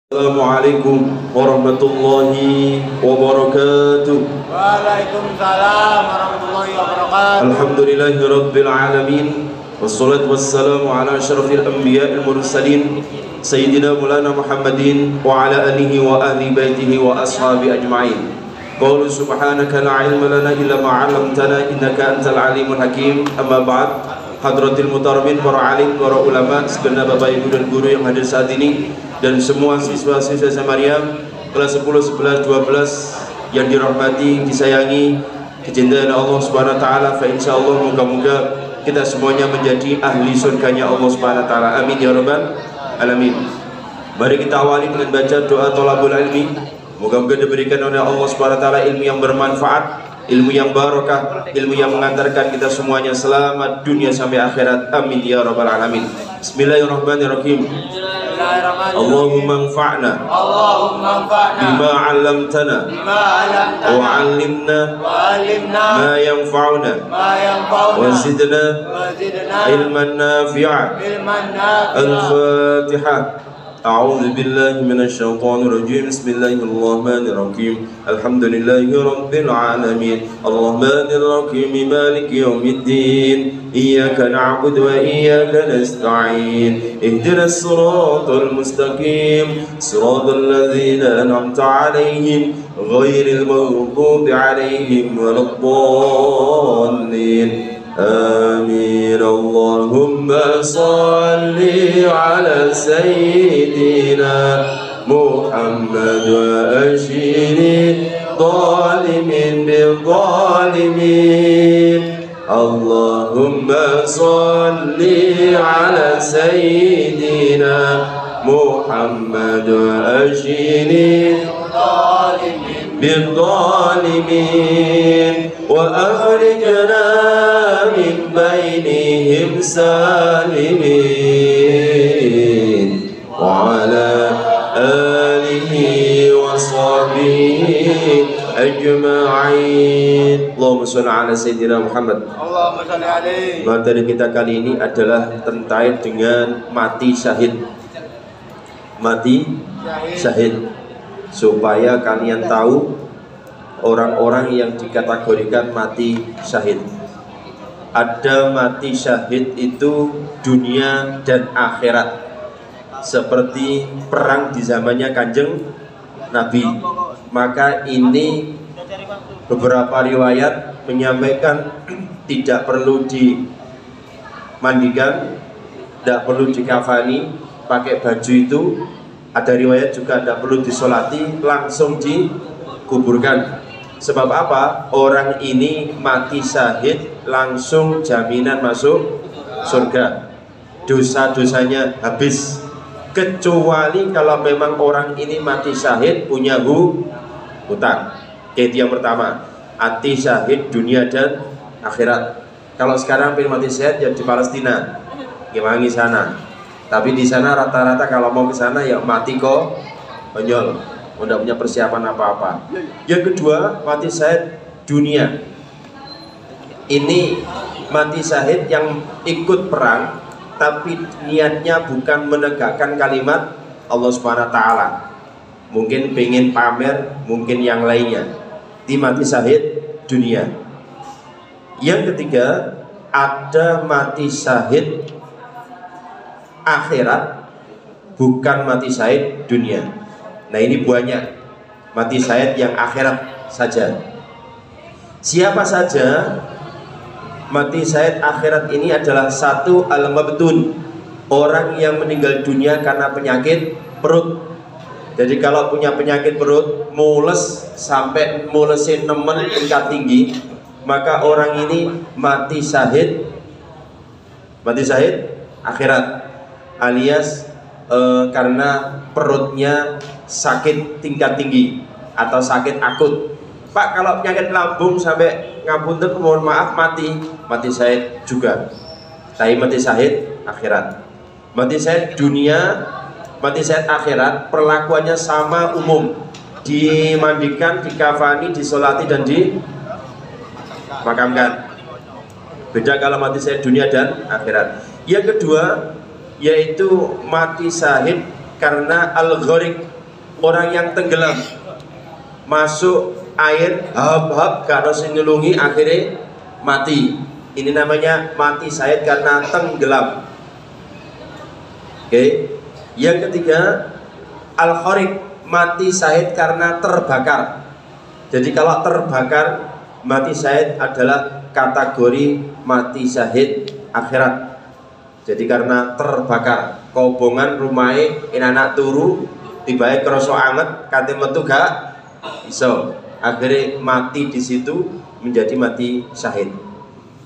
Assalamualaikum warahmatullahi wabarakatuh. Waalaikumsalam warahmatullahi wabarakatuh. Alhamdulillahi rabbil alamin. Wassalatu wassalamu ala asyrafil anbiya'il mursalin Sayyidina Maulana Muhammadin wa ala alihi wa ahli baitihi wa ashabi ajma'in. Qaulu subhanaka la ilma lana illa ma 'allamtana innaka antal alimul hakim. Amma ba'd. Hadratil mutaramin, para alim, para ulama, segenap bapak ibu dan guru yang hadir saat ini, dan semua siswa-siswa Samariam kelas 10, 11, 12 yang dirahmati, disayangi, dicintai Allah Subhanahu wa taala. Fa insyaallah moga-moga kita semuanya menjadi ahli surganya Allah Subhanahu wa taala. Amin ya rabbal alamin. Mari kita awali dengan baca doa thalabul ilmi. Moga-moga diberikan oleh Allah Subhanahu wa taala ilmu yang bermanfaat, ilmu yang barakah, ilmu yang mengantarkan kita semuanya selamat dunia sampai akhirat. Amin ya rabbal alamin. Bismillahirrahmanirrahim. Allahumma anfa'na bima 'allamtana wa 'allimna ma yanfa'una wa zidna ilman nafi'a. Al-Fatihah. أعوذ بالله من الشيطان الرجيم. بسم الله الرحمن الرحيم. الحمد لله رب العالمين الرحمن الرحيم مالك يوم الدين إياك نعبد وإياك نستعين اهدنا الصراط المستقيم صراط الذين أنعمت عليهم غير المغضوب عليهم ولا الضالين آمين. اللهم صل على سيدنا محمد وأشر الظالمين بالظالمين. اللهم صل على سيدنا محمد وأشر بالظالمين وأخرجنا من بينهم سالمين وعلى آله وصحبه أجمعين. Allahumma sholli ala Sayyidina Muhammad. Allahumma sholli alaihi. Materi kita kali ini adalah terkait dengan mati syahid. Mati syahid. Supaya kalian tahu orang-orang yang dikategorikan mati syahid. Ada mati syahid itu dunia dan akhirat, seperti perang di zamannya Kanjeng Nabi. Maka ini beberapa riwayat menyampaikan tidak perlu dimandikan, tidak perlu dikafani pakai baju itu. Ada riwayat juga tidak perlu disolati, langsung dikuburkan. Sebab apa? Orang ini mati syahid langsung jaminan masuk surga, dosa-dosanya habis. Kecuali kalau memang orang ini mati syahid punya hutang. Itu yang pertama, mati syahid dunia dan akhirat. Kalau sekarang pengen mati syahid ya di Palestina, gimana di sana. Tapi di sana rata-rata kalau mau ke sana ya mati konyol, tidak punya persiapan apa-apa. Yang kedua, mati syahid dunia. Ini mati syahid yang ikut perang, tapi niatnya bukan menegakkan kalimat Allah Subhanahu wa taala. Mungkin pengen pamer, mungkin yang lainnya. Di mati syahid dunia. Yang ketiga, ada mati syahid akhirat, bukan mati syahid dunia. Nah ini banyak mati syahid yang akhirat saja. Siapa saja mati syahid akhirat ini adalah satu, al-mabtun, orang yang meninggal dunia karena penyakit perut. Jadi kalau punya penyakit perut, mules sampai mulesin nemen tingkat tinggi, maka orang ini mati syahid akhirat, alias karena perutnya sakit tingkat tinggi atau sakit akut. Pak, kalau penyakit lambung sampai ngapunten mohon maaf mati syahid juga. Tapi mati syahid akhirat. Mati syahid dunia, mati syahid akhirat perlakuannya sama umum. Dimandikan, dikafani, disolati dan dimakamkan. Beda kalau mati syahid dunia dan akhirat. Yang kedua, yaitu mati syahid karena al-gharik, orang yang tenggelam, masuk air, hap-hap, gak ada sing nulungi, akhirnya mati. Ini namanya mati syahid karena tenggelam. Oke. Yang ketiga, al-khariq, mati syahid karena terbakar. Jadi kalau terbakar, mati syahid adalah kategori mati syahid akhirat. Jadi karena terbakar, kobongan rumahnya anak turu, tiba-tiba kerasa anget, kate metu gak iso. Akhirnya mati di situ, menjadi mati syahid.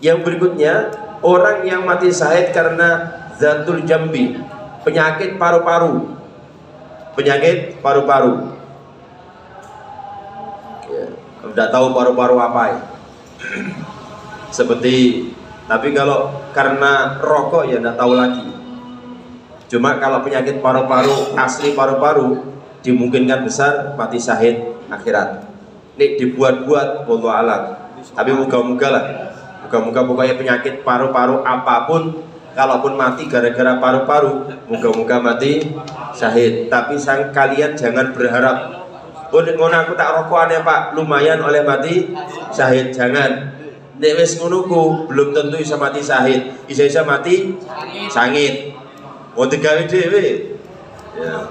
Yang berikutnya, orang yang mati syahid karena zatul jambi, penyakit paru-paru. Penyakit paru-paru. Ya, tidak tahu paru-paru apa ya. Seperti, tapi kalau karena rokok ya tidak tahu lagi. Cuma kalau penyakit paru-paru, asli paru-paru, dimungkinkan besar mati syahid akhirat. Ini dibuat-buat, wallahu a'lam. Tapi moga-moga lah. Moga-moga pokoknya penyakit paru-paru apapun, kalaupun mati gara-gara paru-paru, moga-moga mati syahid. Tapi kalian jangan berharap, oh ngono aku tak rokokan ya Pak, lumayan oleh mati syahid. Jangan. Nek wis ngono ku belum tentu bisa mati syahid. Bisa mati sangit. Oh digawe dhewe. Ya.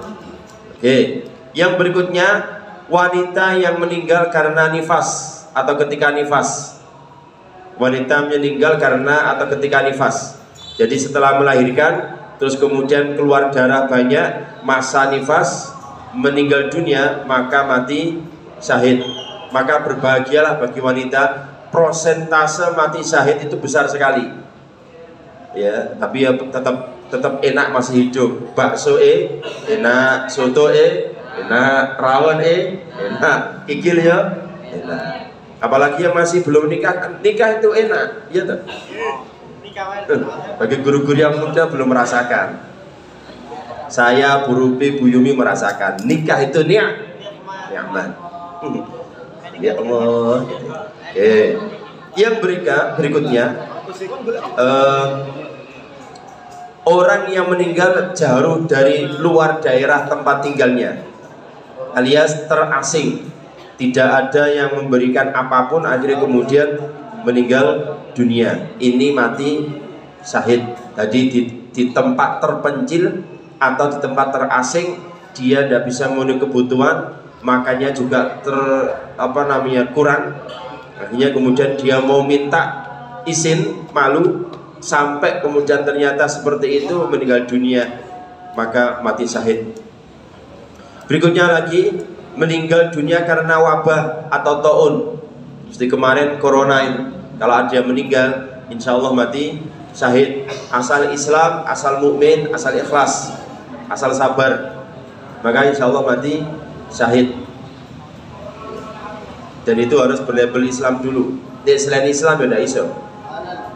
Oke. Yang berikutnya, wanita yang meninggal karena nifas atau ketika nifas. Wanita meninggal karena atau ketika nifas. Jadi setelah melahirkan, terus kemudian keluar darah banyak, masa nifas, meninggal dunia, maka mati syahid. Maka berbahagialah bagi wanita, prosentase mati syahid itu besar sekali. Ya, tapi ya tetap enak masih hidup. Bakso enak, soto enak, rawon enak, kikil ya enak. Apalagi yang masih belum nikah, nikah itu enak, iya toh? Bagi guru-guru yang muda belum merasakan. Saya, Bu Rupi, Bu Yumi merasakan nikah itu nyaman. Ya Allah. Oke. Yang berikutnya, orang yang meninggal jauh dari luar daerah tempat tinggalnya, alias terasing, tidak ada yang memberikan apapun, akhirnya kemudian meninggal dunia. Ini mati syahid. Jadi di tempat terpencil atau di tempat terasing, dia tidak bisa memenuhi kebutuhan, makanya juga kurang. Akhirnya kemudian dia mau minta izin, malu, sampai kemudian ternyata seperti itu, meninggal dunia, maka mati syahid. Berikutnya lagi, meninggal dunia karena wabah atau taun. Seperti kemarin corona itu, kalau ada yang meninggal, insya Allah mati syahid. Asal Islam, asal mukmin, asal ikhlas, asal sabar, maka insya Allah mati syahid. Dan itu harus berlabel Islam dulu. Selain Islam ya tidak iso.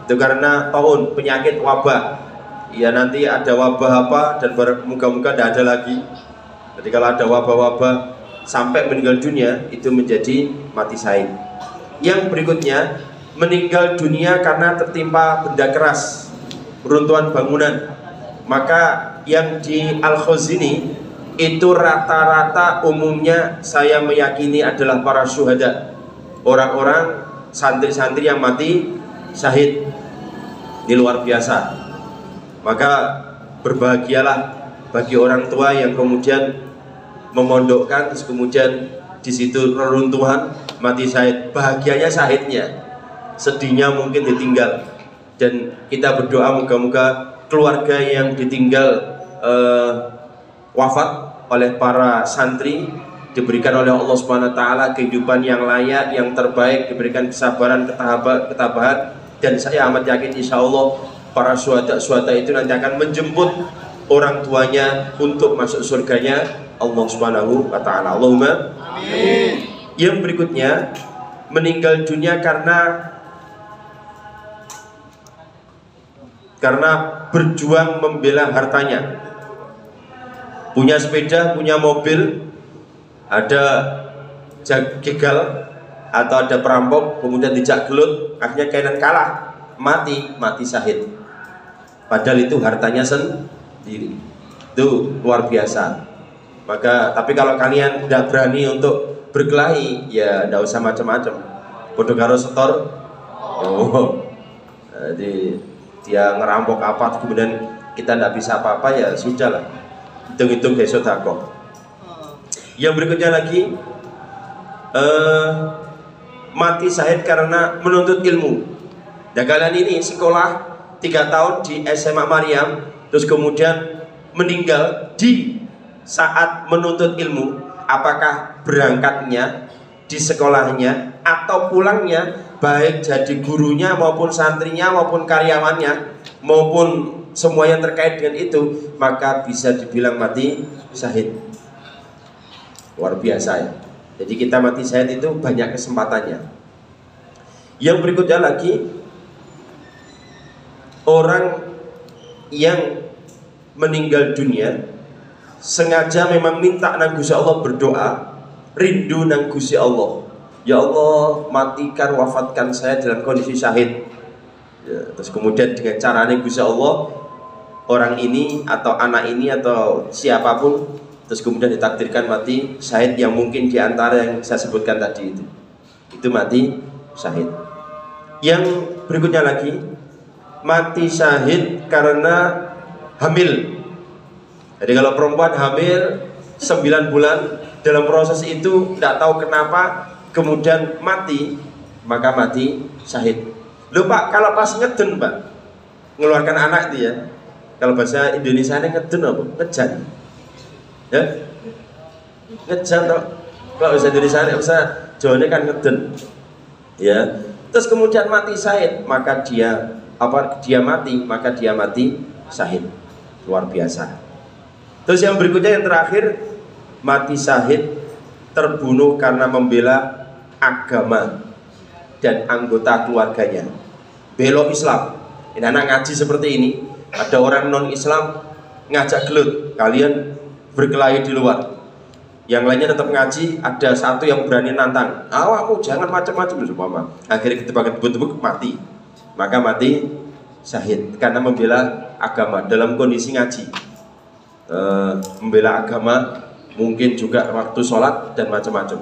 Itu karena taun, penyakit wabah. Ya nanti ada wabah apa, dan moga-moga tidak ada lagi. Jadi kalau ada wabah-wabah sampai meninggal dunia, itu menjadi mati syahid. Yang berikutnya, meninggal dunia karena tertimpa benda keras, runtuhan bangunan. Maka yang di Al-Khazini itu rata-rata umumnya saya meyakini adalah para syuhada, orang-orang santri-santri yang mati syahid. Ini luar biasa. Maka berbahagialah bagi orang tua yang kemudian memondokkan, terus kemudian di situ reruntuhan mati syahid. Bahagianya syahidnya, sedihnya mungkin ditinggal. Dan kita berdoa moga-moga keluarga yang ditinggal wafat oleh para santri diberikan oleh Allah Subhanahu wa taala kehidupan yang layak, yang terbaik, diberikan kesabaran, ketabahan. Dan saya amat yakin insya Allah para syuhada itu nanti akan menjemput orang tuanya untuk masuk surganya Allah Subhanahu wa taala. Allahumma amin. Yang berikutnya, meninggal dunia karena berjuang membela hartanya. Punya sepeda, punya mobil, ada jegal atau ada perampok, kemudian dijak gelut, akhirnya kainan kalah, mati syahid. Padahal itu hartanya sendiri. Itu luar biasa. Maka tapi kalau kalian tidak berani untuk berkelahi, ya tidak usah macam-macam. Bodoh karo setor. Oh. Jadi dia ngerampok apa kemudian kita tidak bisa apa-apa, ya sudahlah. Hitung-hitung besok sedekah. Yang berikutnya lagi mati syahid karena menuntut ilmu. Dan kalian ini sekolah 3 tahun di SMA Maryam, terus kemudian meninggal di saat menuntut ilmu. Apakah berangkatnya di sekolahnya atau pulangnya, baik jadi gurunya maupun santrinya maupun karyawannya maupun semua yang terkait dengan itu, maka bisa dibilang mati syahid. Luar biasa ya. Jadi kita mati syahid itu banyak kesempatannya. Yang berikutnya lagi, orang yang meninggal dunia sengaja memang minta nang Gusti Allah, berdoa rindu nang Gusti Allah, ya Allah matikan, wafatkan saya dalam kondisi syahid ya, terus kemudian dengan caranya Gusti Allah, orang ini atau anak ini atau siapapun terus kemudian ditakdirkan mati syahid, yang mungkin diantara yang saya sebutkan tadi itu mati syahid. Yang berikutnya lagi, mati syahid karena hamil. Jadi kalau perempuan hamil 9 bulan, dalam proses itu tidak tahu kenapa kemudian mati, maka mati syahid. Loh Pak, kalau pas ngeden Pak, ngeluarkan anak itu ya, kalau bahasa Indonesia ini ngeden apa? Ngejan ya? Ngejan toh. Kalau bahasa Indonesia ini, bahasa Jawa ini kan ngeden ya. Terus kemudian mati syahid, maka dia mati syahid. Luar biasa. Terus yang berikutnya, yang terakhir, mati syahid terbunuh karena membela agama dan anggota keluarganya, bela Islam. Ini anak ngaji seperti ini, ada orang non Islam ngajak gelut, kalian berkelahi di luar, yang lainnya tetap ngaji, ada satu yang berani nantang, awakmu jangan macam-macam, akhirnya ketebak-tebak mati, maka mati syahid karena membela agama dalam kondisi ngaji. Membela agama mungkin juga waktu sholat dan macam-macam.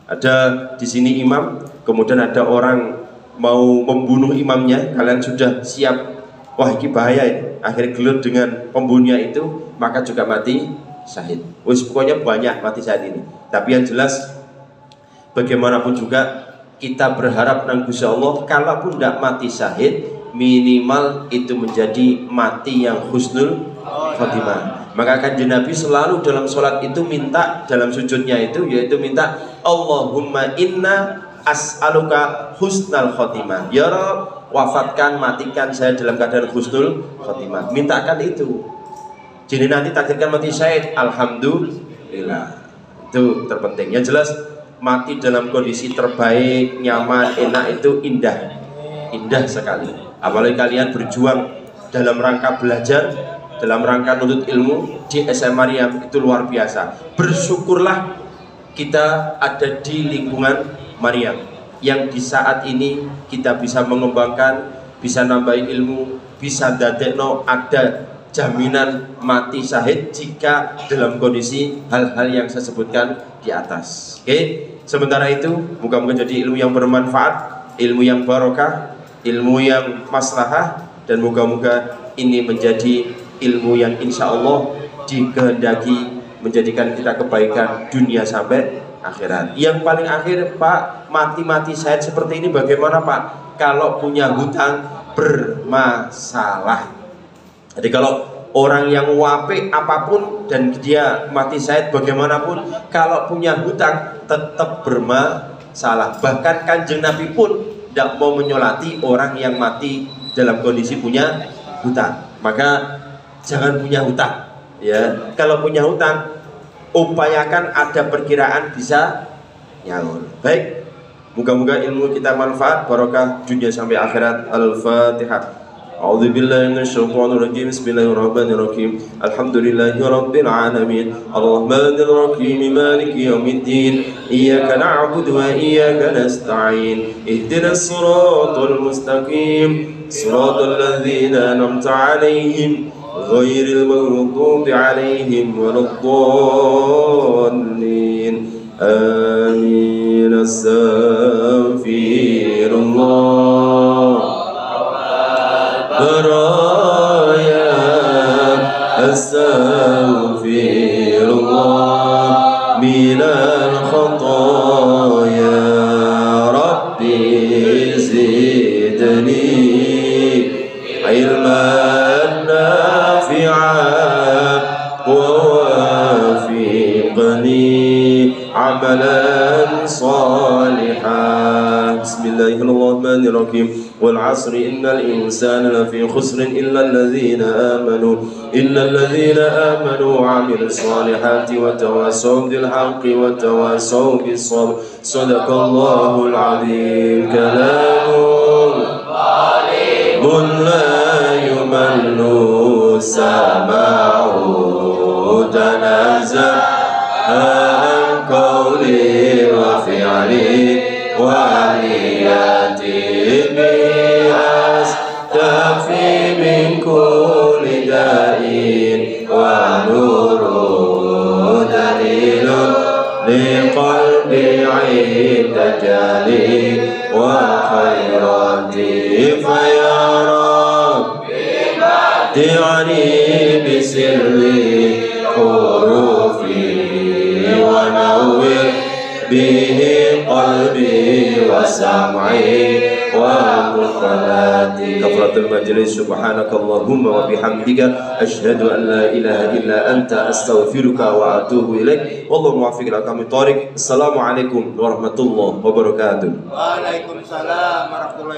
Ada di sini imam, kemudian ada orang mau membunuh imamnya, kalian sudah siap, wah ini bahaya ini, akhirnya gelut dengan pembunuhnya itu, maka juga mati syahid. Pokoknya banyak mati syahid ini. Tapi yang jelas bagaimanapun juga kita berharap nang Gusti Allah, kalaupun tidak mati syahid, minimal itu menjadi mati yang husnul khotimah. Maka kanjeng Nabi selalu dalam sholat itu minta, dalam sujudnya itu yaitu minta, Allahumma inna as'aluka husnal khotimah, ya Rabb wafatkan, matikan saya dalam keadaan husnul khotimah. Mintakan itu. Jadi nanti takdirkan mati syahid, alhamdulillah. Itu terpenting. Yang jelas mati dalam kondisi terbaik, nyaman, enak itu indah. Indah sekali. Apalagi kalian berjuang dalam rangka belajar, dalam rangka nuntut ilmu di SMA Maryam, itu luar biasa. Bersyukurlah kita ada di lingkungan Maryam, yang di saat ini kita bisa mengembangkan, bisa nambahin ilmu, bisa dadekno ada jaminan mati syahid jika dalam kondisi hal-hal yang saya sebutkan di atas. Oke, sementara itu moga-moga jadi ilmu yang bermanfaat, ilmu yang barokah, ilmu yang maslahah, dan moga-moga ini menjadi ilmu yang insya Allah dikehendaki menjadikan kita kebaikan dunia sampai akhirat. Yang paling akhir Pak, mati syahid seperti ini bagaimana Pak? Kalau punya hutang bermasalah. Jadi kalau orang yang wape apapun dan dia mati syahid bagaimanapun, kalau punya hutang tetap bermasalah. Bahkan kanjeng Nabi pun tidak mau menyolati orang yang mati dalam kondisi punya hutang. Maka jangan punya hutang ya. Kalau punya hutang upayakan ada perkiraan bisa nyaur. Baik, moga-moga ilmu kita manfaat, barokah dunia sampai akhirat. Al-Fatihah. A'udzubillahi minasyaitonir rajim. Bismillahirrahmanirrahim. Alhamdulillahirabbil alamin. Arrahmanir rahim. Maliki yaumiddin. Iyyaka na'budu wa iyyaka nasta'in. Ihdinas siratal mustaqim. Siratal ladzina an'amta 'alaihim غير المغضوب عليهم ولا الضالين آمين. أستغفر الله برايا أستغفر الله من الخطايا ربي زدني علما نافعا ووافقني عملا صالحا. بسم الله الرحمن الرحيم. والعصر إن الإنسان لفي خسر إلا الذين آمنوا وعملوا الصالحات وتواصوا بالحق وتواصوا بالصبر. صدق الله العظيم. كلام لا يمل سماعه تنزه عن قولي وفعلي ونياتي أستكفي من كل داء ونور دليل لقلبي عند جالي وخيراتي فيا رب دعني بسر حروفي ونور به قلبي وسمعي ومقلاتي. كفرة المجلس. سبحانك اللهم وبحمدك أشهد أن لا إله إلا أنت أستغفرك وأتوب إليك. والله موفق لكم الطريق. السلام عليكم ورحمة الله وبركاته. Waalaikumsalam warahmatullahi